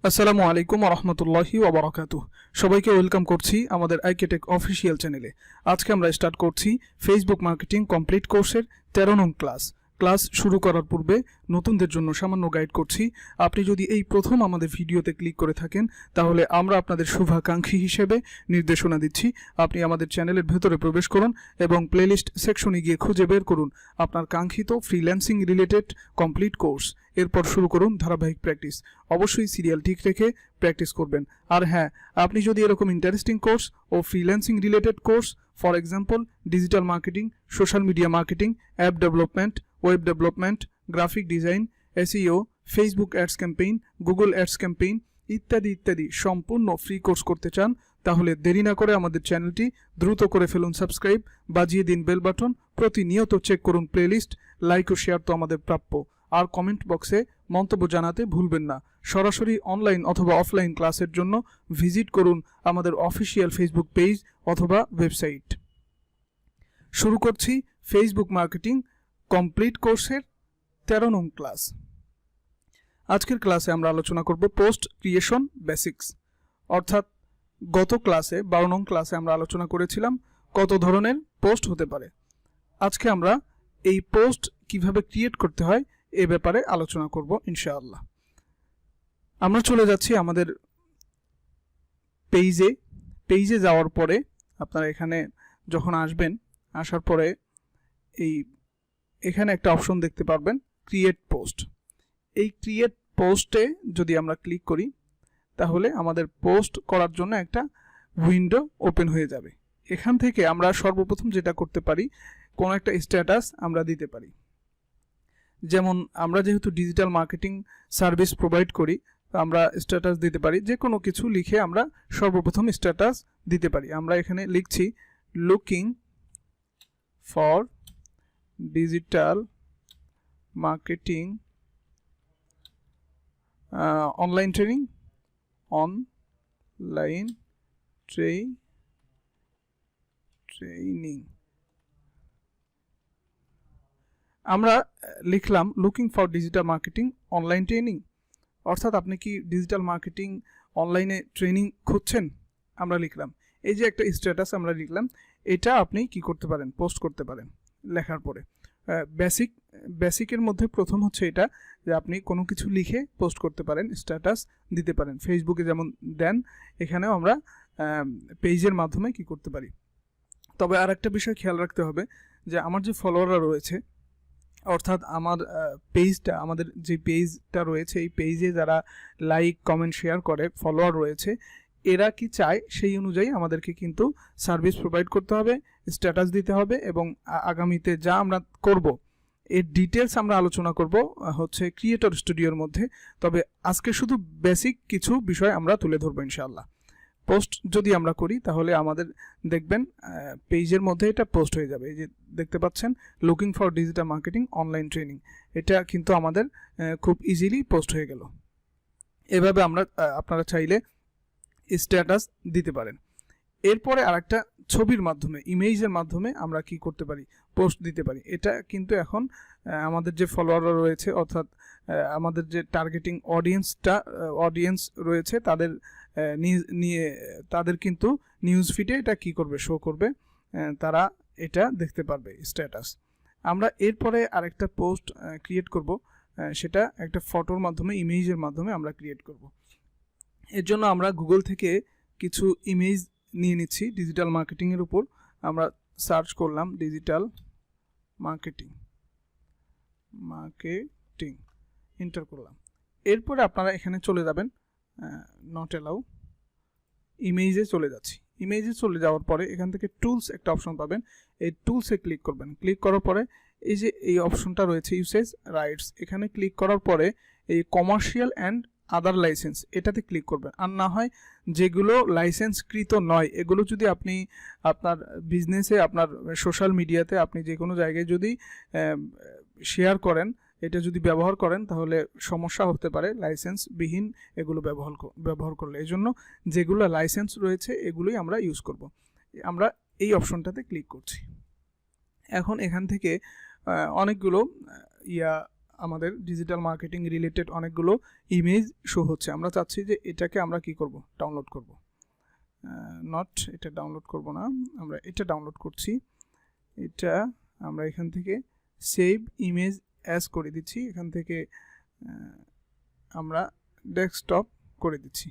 আসসালামু আলাইকুম ওয়া রাহমাতুল্লাহি ওয়া বারাকাতুহু। সবাইকে ওয়েলকাম করছি আমাদের আইকেটেক অফিসিয়াল চ্যানেলে। আজকে আমরা স্টার্ট করছি ফেসবুক মার্কেটিং কমপ্লিট কোর্সের 13 নং ক্লাস শুরু করার পূর্বে নতুনদের জন্য সামান্য গাইড করছি। আপনি যদি এই প্রথম আমাদের ভিডিওতে ক্লিক করে থাকেন তাহলে আমরা আপনাদের শুভাকাঙ্ক্ষী হিসেবে নির্দেশনা দিচ্ছি আপনি আমাদের চ্যানেলের ভেতরে প্রবেশ করুন এবং প্লেলিস্ট সেকশনে গিয়ে খুঁজে বের করুন আপনার কাঙ্ক্ষিত ফ্রিল্যান্সিং রিলেটেড কমপ্লিট কোর্স। এরপর শুরু করুন ধারাবাহিক প্র্যাকটিস। অবশ্যই সিরিয়াল ঠিক রেখে প্র্যাকটিস করবেন। আর হ্যাঁ, আপনি যদি এরকম ইন্টারেস্টিং কোর্স ও freelancing related course, for example digital marketing, social media marketing, app development, web development, graphic design, SEO, Facebook ads campaign, Google ads campaign ইত্যাদি সম্পূর্ণ ফ্রি কোর্স করতে চান তাহলে দেরি না করে আমাদের চ্যানেলটি দ্রুত করে ফেলুন সাবস্ক্রাইব, বাজিয়ে দিন বেল বাটন, প্রতিনিয়ত চেক করুন প্লেলিস্ট, লাইক ও শেয়ার তো আমাদের প্রাপ্য। আর কমেন্ট বক্সে মন্তব্য জানাতে ভুলবেন না। সরাসরি অনলাইন অথবা অফলাইন ক্লাসের জন্য ভিজিট করুন আমাদের অফিসিয়াল ফেসবুক পেজ অথবা ওয়েবসাইট। শুরু করছি ফেসবুক মার্কেটিং কমপ্লিট কোর্সের 13 নং ক্লাস। আজকের ক্লাসে আমরা আলোচনা করব পোস্ট ক্রিয়েশন বেসিক্স, অর্থাৎ গত ক্লাসে 12 নং ক্লাসে আমরা আলোচনা করেছিলাম কত ধরনের পোস্ট হতে পারে। আজকে আমরা এই পোস্ট কিভাবে ক্রিয়েট করতে হয় এ ব্যাপারে আলোচনা করব ইনশাআল্লাহ। আমরা চলে যাচ্ছি আমাদের পেজে যাওয়ার পরে আপনারা এখানে যখন আসবেন, আসার পরে এখানে একটা অপশন দেখতে পারবেন ক্রিয়েট পোস্ট। এই ক্রিয়েট পোস্টে যদি আমরা ক্লিক করি তাহলে আমাদের পোস্ট করার জন্য একটা উইন্ডো ওপেন হয়ে যাবে। এখান থেকে আমরা সর্বপ্রথম যেটা করতে পারি, কোনো একটা স্ট্যাটাস আমরা দিতে পারি। যেমন আমরা যেহেতু ডিজিটাল মার্কেটিং সার্ভিস প্রোভাইড করি, আমরা স্ট্যাটাস দিতে পারি। যে কোনো কিছু লিখে আমরা সর্বপ্রথম স্ট্যাটাস দিতে পারি। আমরা এখানে লিখছি looking for digital marketing online training আমরা লিখলাম looking for digital marketing online training, অর্থাৎ আপনি কি ডিজিটাল মার্কেটিং অনলাইনে ট্রেনিং খুঁজছেন, আমরা লিখলাম। এই যে একটা স্ট্যাটাস আমরা লিখলাম, এটা আপনি কি করতে পারেন, পোস্ট করতে পারেন। লেখার পরে বেসিকের মধ্যে প্রথম হচ্ছে এটা যে আপনি কোনো কিছু লিখে পোস্ট করতে পারেন, স্ট্যাটাস দিতে পারেন। ফেসবুকে যেমন দেন, এখানেও আমরা পেজের মাধ্যমে কি করতে পারি। তবে আর একটা বিষয় খেয়াল রাখতে হবে যে আমার যে ফলোয়াররা রয়েছে, অর্থাৎ আমার আমাদের যে পেজটা রয়েছে, এই পেজে যারা লাইক কমেন্ট শেয়ার করে ফলোয়ার রয়েছে, এরা কি চায় সেই অনুযায়ী আমাদেরকে কিন্তু সার্ভিস প্রোভাইড করতে হবে, স্ট্যাটাস দিতে হবে এবং আগামীতে যা আমরা করব এর ডিটেলস আমরা আলোচনা করব হচ্ছে ক্রিয়েটর স্টুডিওর মধ্যে। তবে আজকে শুধু বেসিক কিছু বিষয় আমরা তুলে ধরবো ইনশাআল্লাহ। পোস্ট যদি আমরা করি তাহলে আমাদের দেখবেন পেজের মধ্যে এটা পোস্ট হয়ে যাবে। এই যে দেখতে পাচ্ছেন looking for digital marketing online training, এটা কিন্তু আমাদের খুব ইজিলি পোস্ট হয়ে গেল। এভাবে আপনারা চাইলে স্ট্যাটাস দিতে পারেন। এরপরে আরেকটা ছবির মাধ্যমে, ইমেজের মাধ্যমে আমরা কি করতে পারি, পোস্ট দিতে পারি। এটা কিন্তু এখন আমাদের যে ফলোয়াররা রয়েছে, অর্থাৎ আমাদের যে টার্গেটিং অডিয়েন্স রয়েছে, তাদের কিন্তু নিউজ ফিডে এটা কি করবে, শো করবে, তারা এটা দেখতে পারবে স্ট্যাটাস। আমরা এরপরে আরেকটা পোস্ট ক্রিয়েট করব, সেটা একটা ফটোর মাধ্যমে, ইমেজের মাধ্যমে আমরা ক্রিয়েট করব। এর জন্য আমরা গুগল থেকে কিছু ইমেজ নিয়ে নিচ্ছি ডিজিটাল মার্কেটিংয়ের উপর। আমরা সার্চ করলাম ডিজিটাল মার্কেটিং এন্টার করলাম। এরপরে আপনারা এখানে চলে যাবেন নট অ্যালাউ, ইমেজে চলে যাচ্ছি। ইমেজে চলে যাওয়ার পরে এখান থেকে টুলস একটা অপশন পাবেন, এই টুলসে ক্লিক করবেন। ক্লিক করার পরে এই যে এই অপশনটা রয়েছে ইউসেজ রাইটস, এখানে ক্লিক করার পরে এই কমার্শিয়াল অ্যান্ড আদার লাইসেন্স এটাতে ক্লিক করবেন। আর না হয় যেগুলো লাইসেন্সকৃত নয়, এগুলো যদি আপনি আপনার বিজনেসে, আপনার সোশ্যাল মিডিয়াতে, আপনি যে কোনো জায়গায় যদি শেয়ার করেন, এটা যদি ব্যবহার করেন তাহলে সমস্যা হতে পারে লাইসেন্সবিহীন এগুলো ব্যবহার করলে। এই জন্য যেগুলো লাইসেন্স রয়েছে এগুলোই আমরা ইউজ করব। আমরা এই অপশনটাতে ক্লিক করছি। এখন এখান থেকে অনেকগুলো আমাদের ডিজিটাল মার্কেটিং রিলেটেড অনেকগুলো ইমেজ শো হচ্ছে। আমরা চাচ্ছি যে এটাকে আমরা কি করব, ডাউনলোড করব। এটা ডাউনলোড করব না, আমরা এটা ডাউনলোড করছি। এটা আমরা এখান থেকে সেভ ইমেজ অ্যাজ করে দিচ্ছি, এখান থেকে আমরা ডেস্কটপ করে দিচ্ছি।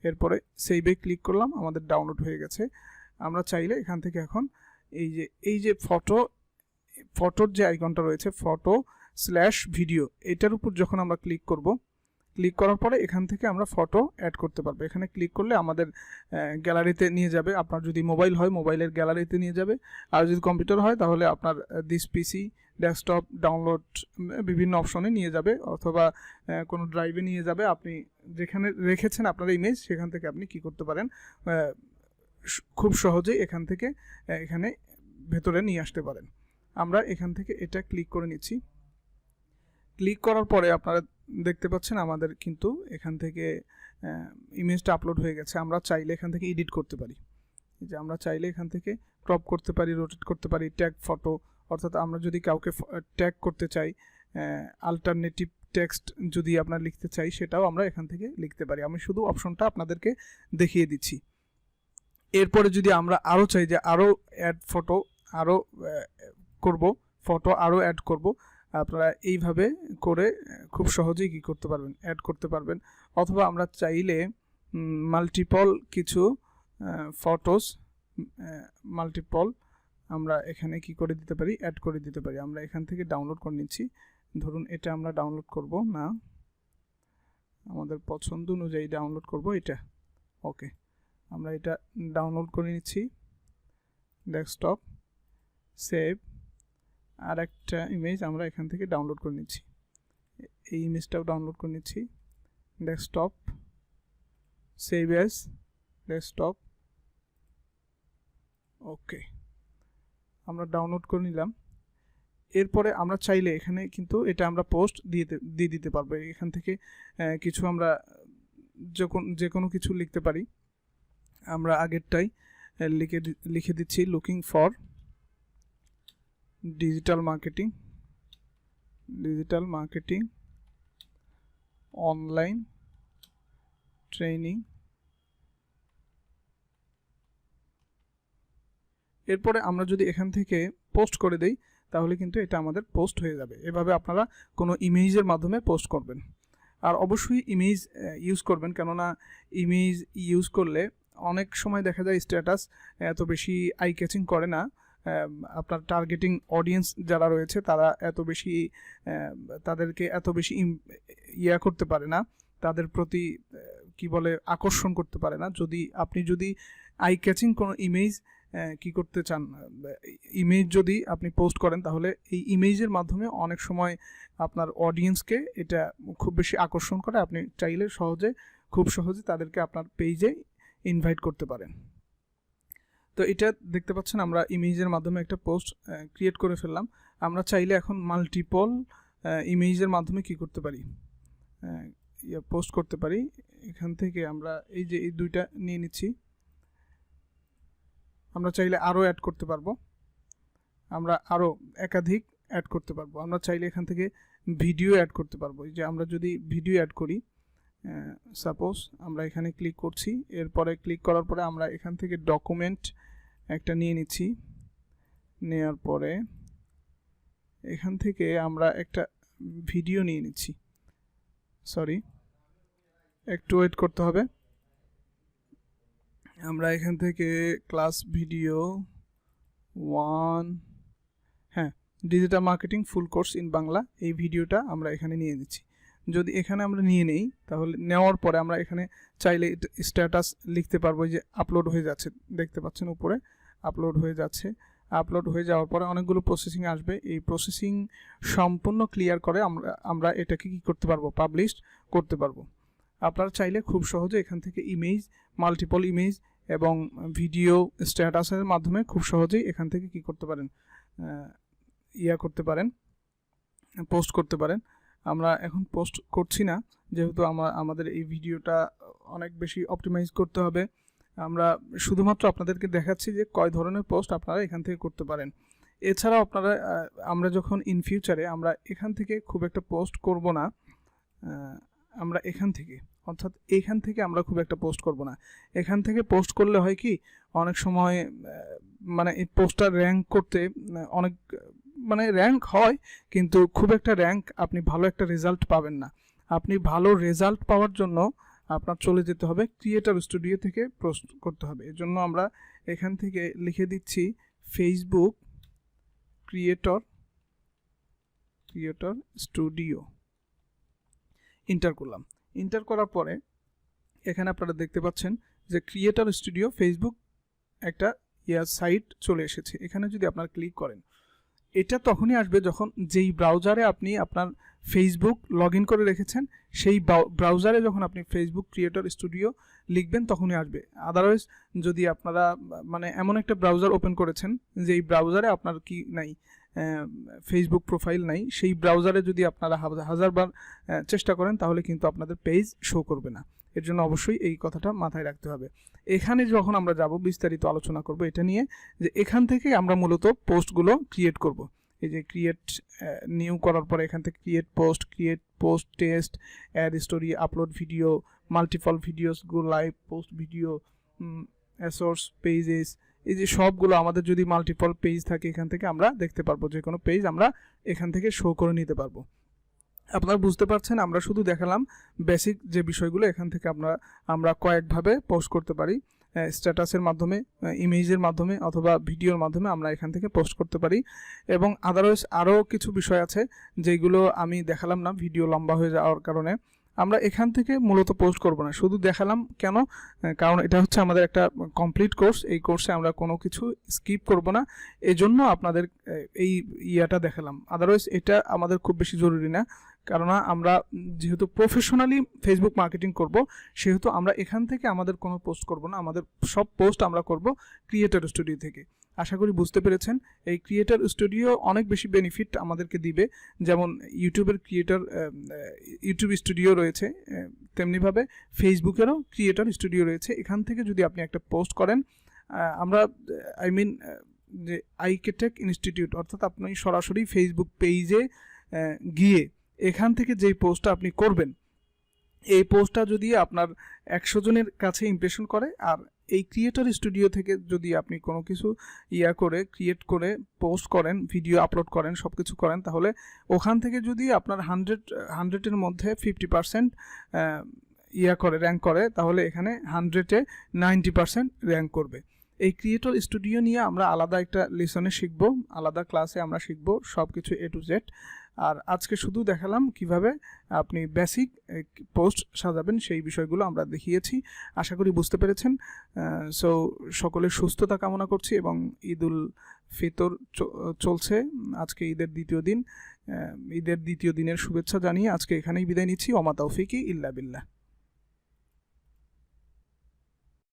এরপরে সেভে ক্লিক করলাম, আমাদের ডাউনলোড হয়ে গেছে। আমরা চাইলে এখান থেকে এখন এই যে ফটোর যে আইকনটা রয়েছে ফটো/ভিডিও, এটার উপর যখন আমরা ক্লিক করব, ক্লিক করার পরে এখান থেকে আমরা ফটো অ্যাড করতে পারবো। এখানে ক্লিক করলে আমাদের গ্যালারিতে নিয়ে যাবে। আপনার যদি মোবাইল হয় মোবাইলের গ্যালারিতে নিয়ে যাবে, আর যদি কম্পিউটার হয় তাহলে আপনার দিস পিসি, ডেস্কটপ, ডাউনলোড বিভিন্ন অপশনে নিয়ে যাবে, অথবা কোনো ড্রাইভে নিয়ে যাবে। আপনি যেখানে রেখেছেন আপনার ইমেজ, সেখান থেকে আপনি কি করতে পারেন, খুব সহজেই এখান থেকে এখানে ভেতরে নিয়ে আসতে পারেন। আমরা এখান থেকে এটা ক্লিক করে নিচ্ছি। ক্লিক করার পরে আপনারা দেখতে পাচ্ছেন আমাদের কিন্তু এখান থেকে ইমেজটা আপলোড হয়ে গেছে। আমরা চাইলে এখান থেকে এডিট করতে পারি, যে আমরা চাইলে এখান থেকে ক্রপ করতে পারি, রোটেট করতে পারি, ট্যাগ ফটো, অর্থাৎ আমরা যদি কাউকে ট্যাগ করতে চাই, আলটারনেটিভ টেক্সট যদি আপনার লিখতে চাই, সেটাও আমরা এখান থেকে লিখতে পারি। আমি শুধু অপশনটা আপনাদেরকে দেখিয়ে দিচ্ছি। এরপরে যদি আমরা আরও চাই যে আরও অ্যাড ফটো আরও করব, ফটো আরও অ্যাড করব, আপনারা এইভাবে করে খুব সহজেই কী করতে পারবেন, অ্যাড করতে পারবেন। অথবা আমরা চাইলে মাল্টিপল কিছু ফটোস আমরা এখানে কি করে দিতে পারি, অ্যাড করে দিতে পারি। আমরা এখান থেকে ডাউনলোড করে নিচ্ছি। ধরুন এটা আমরা ডাউনলোড করব না, আমাদের পছন্দ অনুযায়ী ডাউনলোড করব এটা। ওকে, আমরা এটা ডাউনলোড করে নিচ্ছি, ডেস্কটপ, সেভ। আর একটা ইমেজ আমরা এখান থেকে ডাউনলোড করে নিচ্ছি, এই ইমেজটাও ডাউনলোড করে নিচ্ছি, ডেস্কটপ, সেভ অ্যাজ, ডেস্কটপ। ওকে, আমরা ডাউনলোড করে নিলাম। এরপরে আমরা চাইলে এখানে কিন্তু এটা আমরা পোস্ট দিয়ে দিতে পারবো। এখান থেকে কিছু আমরা যে কোনো কিছু লিখতে পারি। আমরা আগেরটাই লিখে দিচ্ছি, looking for digital marketing online training. এরপরে আমরা যদি এখান থেকে পোস্ট করে দেই, তাহলে কিন্তু এটা আমাদের পোস্ট হয়ে যাবে। এভাবে আপনারা কোনো ইমেজের মাধ্যমে পোস্ট করবেন। আর অবশ্যই ইমেজ ইউজ করবেন, কেননা ইমেজ ইউজ করলে অনেক সময় দেখা যায় স্ট্যাটাস এত বেশি আই ক্যাচিং করে না। আপনার টার্গেটিং অডিয়েন্স যারা রয়েছে তারা তাদেরকে এত বেশি করতে পারে না, তাদের প্রতি আকর্ষণ করতে পারে না। আপনি যদি আই ক্যাচিং কোনো ইমেজ কি করতে চান, ইমেজ যদি আপনি পোস্ট করেন, তাহলে এই ইমেজের মাধ্যমে অনেক সময় আপনার অডিয়েন্সকে এটা খুব বেশি আকর্ষণ করে। আপনি চাইলে খুব সহজে তাদেরকে আপনার পেজে ইনভাইট করতে পারেন। তো এটা দেখতে পাচ্ছেন আমরা ইমেজের মাধ্যমে একটা পোস্ট ক্রিয়েট করে ফেললাম। আমরা চাইলে এখন মাল্টিপল ইমেজের মাধ্যমে কি করতে পারি, পোস্ট করতে পারি। এখান থেকে আমরা এই দুইটা নিয়ে নিচ্ছি। আমরা চাইলে আরও অ্যাড করতে পারবো, আমরা আরও একাধিক অ্যাড করতে পারবো। আমরা চাইলে এখান থেকে ভিডিও অ্যাড করতে পারবো। এই যে আমরা যদি ভিডিও অ্যাড করি, সাপোজ আমরা এখানে ক্লিক করছি, এরপরে ক্লিক করার পরে আমরা এখান থেকে ডকুমেন্ট একটা নিয়ে নিচ্ছি। নেওয়ার পরে এখান থেকে আমরা একটা ভিডিও নিয়ে নিচ্ছি। সরি, একটু ওয়েট করতে হবে। আমরা এখান থেকে class video 1, digital marketing full course in Bangla, এই ভিডিওটা আমরা এখানে নিয়ে নিচ্ছি। যদি এখানে আমরা নিয়ে নেই, তাহলে নেওয়ার পরে আমরা এখানে চাইলে স্ট্যাটাস লিখতে পারবো। যে আপলোড হয়ে যাচ্ছে, দেখতে পাচ্ছেন উপরে আপলোড হয়ে যাচ্ছে। আপলোড হয়ে যাওয়ার পরে অনেকগুলো প্রসেসিং আসবে। এই প্রসেসিং সম্পূর্ণ ক্লিয়ার করে আমরা এটাকে কি করতে পারবো, পাবলিশ করতে পারবো। আপনারা চাইলে খুব সহজে এখান থেকে ইমেজ, মাল্টিপল ইমেজ এবং ভিডিও স্ট্যাটাসের মাধ্যমে খুব সহজেই এখান থেকে কি করতে পারেন, করতে পারেন, পোস্ট করতে পারেন। আমরা এখন পোস্ট করছি না, যেহেতু আমাদের এই ভিডিওটা অনেক বেশি অপটিমাইজ করতে হবে। আমরা শুধুমাত্র আপনাদেরকে দেখাচ্ছি যে কয় ধরনের পোস্ট আপনারা এখান থেকে করতে পারেন। এছাড়াও আপনারা আমরা যখন ইন ফিউচারে আমরা এখান থেকে খুব একটা পোস্ট করব না, আমরা এখান থেকে অর্থাৎ এখান থেকে আমরা খুব একটা পোস্ট করব না। এখান থেকে পোস্ট করলে হয় কি অনেক সময় মানে এই পোস্টটা র্যাঙ্ক করতে অনেক মানে র্যাঙ্ক হয়, কিন্তু খুব একটা র্যাঙ্ক আপনি ভালো একটা রেজাল্ট পাবেন না। আপনি ভালো রেজাল্ট পাওয়ার জন্য আপনার চলে যেতে হবে ক্রিয়েটর স্টুডিও থেকে পোস্ট করতে হবে। এর জন্য আমরা এখান থেকে লিখে দিচ্ছি ফেসবুক ক্রিয়েটর স্টুডিও, ইন্টার করলাম। ইন্টার করার পরে এখানে আপনারা দেখতে পাচ্ছেন যে ক্রিয়েটর স্টুডিও ফেসবুক একটা সাইট চলে এসেছে। এখানে যদি আপনারা ক্লিক করেন, এটা তখনই আসবে যখন যেই ব্রাউজারে আপনি আপনার ফেসবুক লগ ইন করে রেখেছেন সেই ব্রাউজারে যখন আপনি ফেসবুক ক্রিয়েটর স্টুডিও লিখবেন তখনই আসবে। আদারওয়াইজ যদি আপনারা মানে এমন একটা ব্রাউজার ওপেন করেছেন যেই ব্রাউজারে আপনার কি নাই, ফেসবুক প্রোফাইল নাই, সেই ব্রাউজারে যদি আপনারা হাজারবার চেষ্টা করেন তাহলে কিন্তু আপনাদের পেজ শো করবে না। এর জন্য অবশ্যই এই কথাটা মাথায় রাখতে হবে। এখানে যখন আমরা যাব বিস্তারিত আলোচনা করব এটা নিয়ে, যে এখান থেকে আমরা মূলত পোস্টগুলো ক্রিয়েট করব। এই যে ক্রিয়েট নিউ করার পরে এখান থেকে create post test, add story, upload video, multiple videos, go live, post video, source pages, এই যে সবগুলো আমাদের যদি মাল্টিপল পেজ থাকে এখান থেকে আমরা দেখতে পারবো, যে কোনো পেজ আমরা এখান থেকে শো করে নিতে পারবো। আপনারা বুঝতে পারছেন, আমরা শুধু দেখালাম বেসিক যে বিষয়গুলো। এখান থেকে আমরা কয়েকভাবে পোস্ট করতে পারি, স্ট্যাটাসের মাধ্যমে, ইমেজের মাধ্যমে অথবা ভিডিওর মাধ্যমে আমরা এখান থেকে পোস্ট করতে পারি। এবং আদারওয়াইজ আরও কিছু বিষয় আছে যেগুলো আমি দেখালাম না ভিডিও লম্বা হয়ে যাওয়ার কারণে। আমরা এখান থেকে মূলত পোস্ট করব না, শুধু দেখালাম। কেন? কারণ এটা হচ্ছে আমাদের একটা কমপ্লিট কোর্স, এই কোর্সে আমরা কোনো কিছু স্কিপ করব না, এজন্য আপনাদের এই ইয়াটা দেখালাম। আদারওয়াইজ এটা আমাদের খুব বেশি জরুরি না, কারণ আমরা যেহেতু প্রফেশনালি ফেসবুক মার্কেটিং করব সেহেতু আমরা এখান থেকে আমাদের কোনো পোস্ট করব না, আমাদের সব পোস্ট আমরা করব ক্রিয়েটর স্টুডিও থেকে। আশা করি বুঝতে পেরেছেন। এই ক্রিয়েটর স্টুডিও অনেক বেশি বেনিফিট আমাদেরকে দিবে, যেমন ইউটিউব স্টুডিও রয়েছে, তেমনিভাবে ফেসবুকেরও ক্রিয়েটর স্টুডিও রয়েছে। এখান থেকে যদি আপনি একটা পোস্ট করেন, আমরা যে আইকেটেক ইনস্টিটিউট, অর্থাৎ আপনি সরাসরি ফেসবুক পেজে গিয়ে এখান থেকে যেই পোস্টটা আপনি করবেন, এই পোস্টটা যদি আপনার 100 জনের কাছে ইমপ্রেশন করে, আর এই ক্রিয়েটর স্টুডিও থেকে যদি আপনি কোনো কিছু ক্রিয়েট করে পোস্ট করেন, ভিডিও আপলোড করেন, সব কিছু করেন, তাহলে ওখান থেকে যদি আপনার 100-এর মধ্যে 50% র্যাঙ্ক করে, তাহলে এখানে 100-এ 90% র্যাঙ্ক করবে। এই ক্রিয়েটর স্টুডিও নিয়ে আমরা আলাদা একটা লেসনে শিখবো, আলাদা ক্লাসে আমরা শিখবো সব কিছু A to Z। আর আজকে শুধু দেখালাম কিভাবে আপনি বেসিক পোস্ট সাজাবেন, সেই বিষয়গুলো আমরা দেখিয়েছি। আশা করি বুঝতে পেরেছেন। সো সকলের সুস্থতা কামনা করছি, এবং ঈদুল ফিতর চলছে, আজকে ঈদের দ্বিতীয় দিনের শুভেচ্ছা জানিয়ে আজকে এখানেই বিদায় নিচ্ছি। ওমা তৌফিকি ইল্লা বিল্লাহ।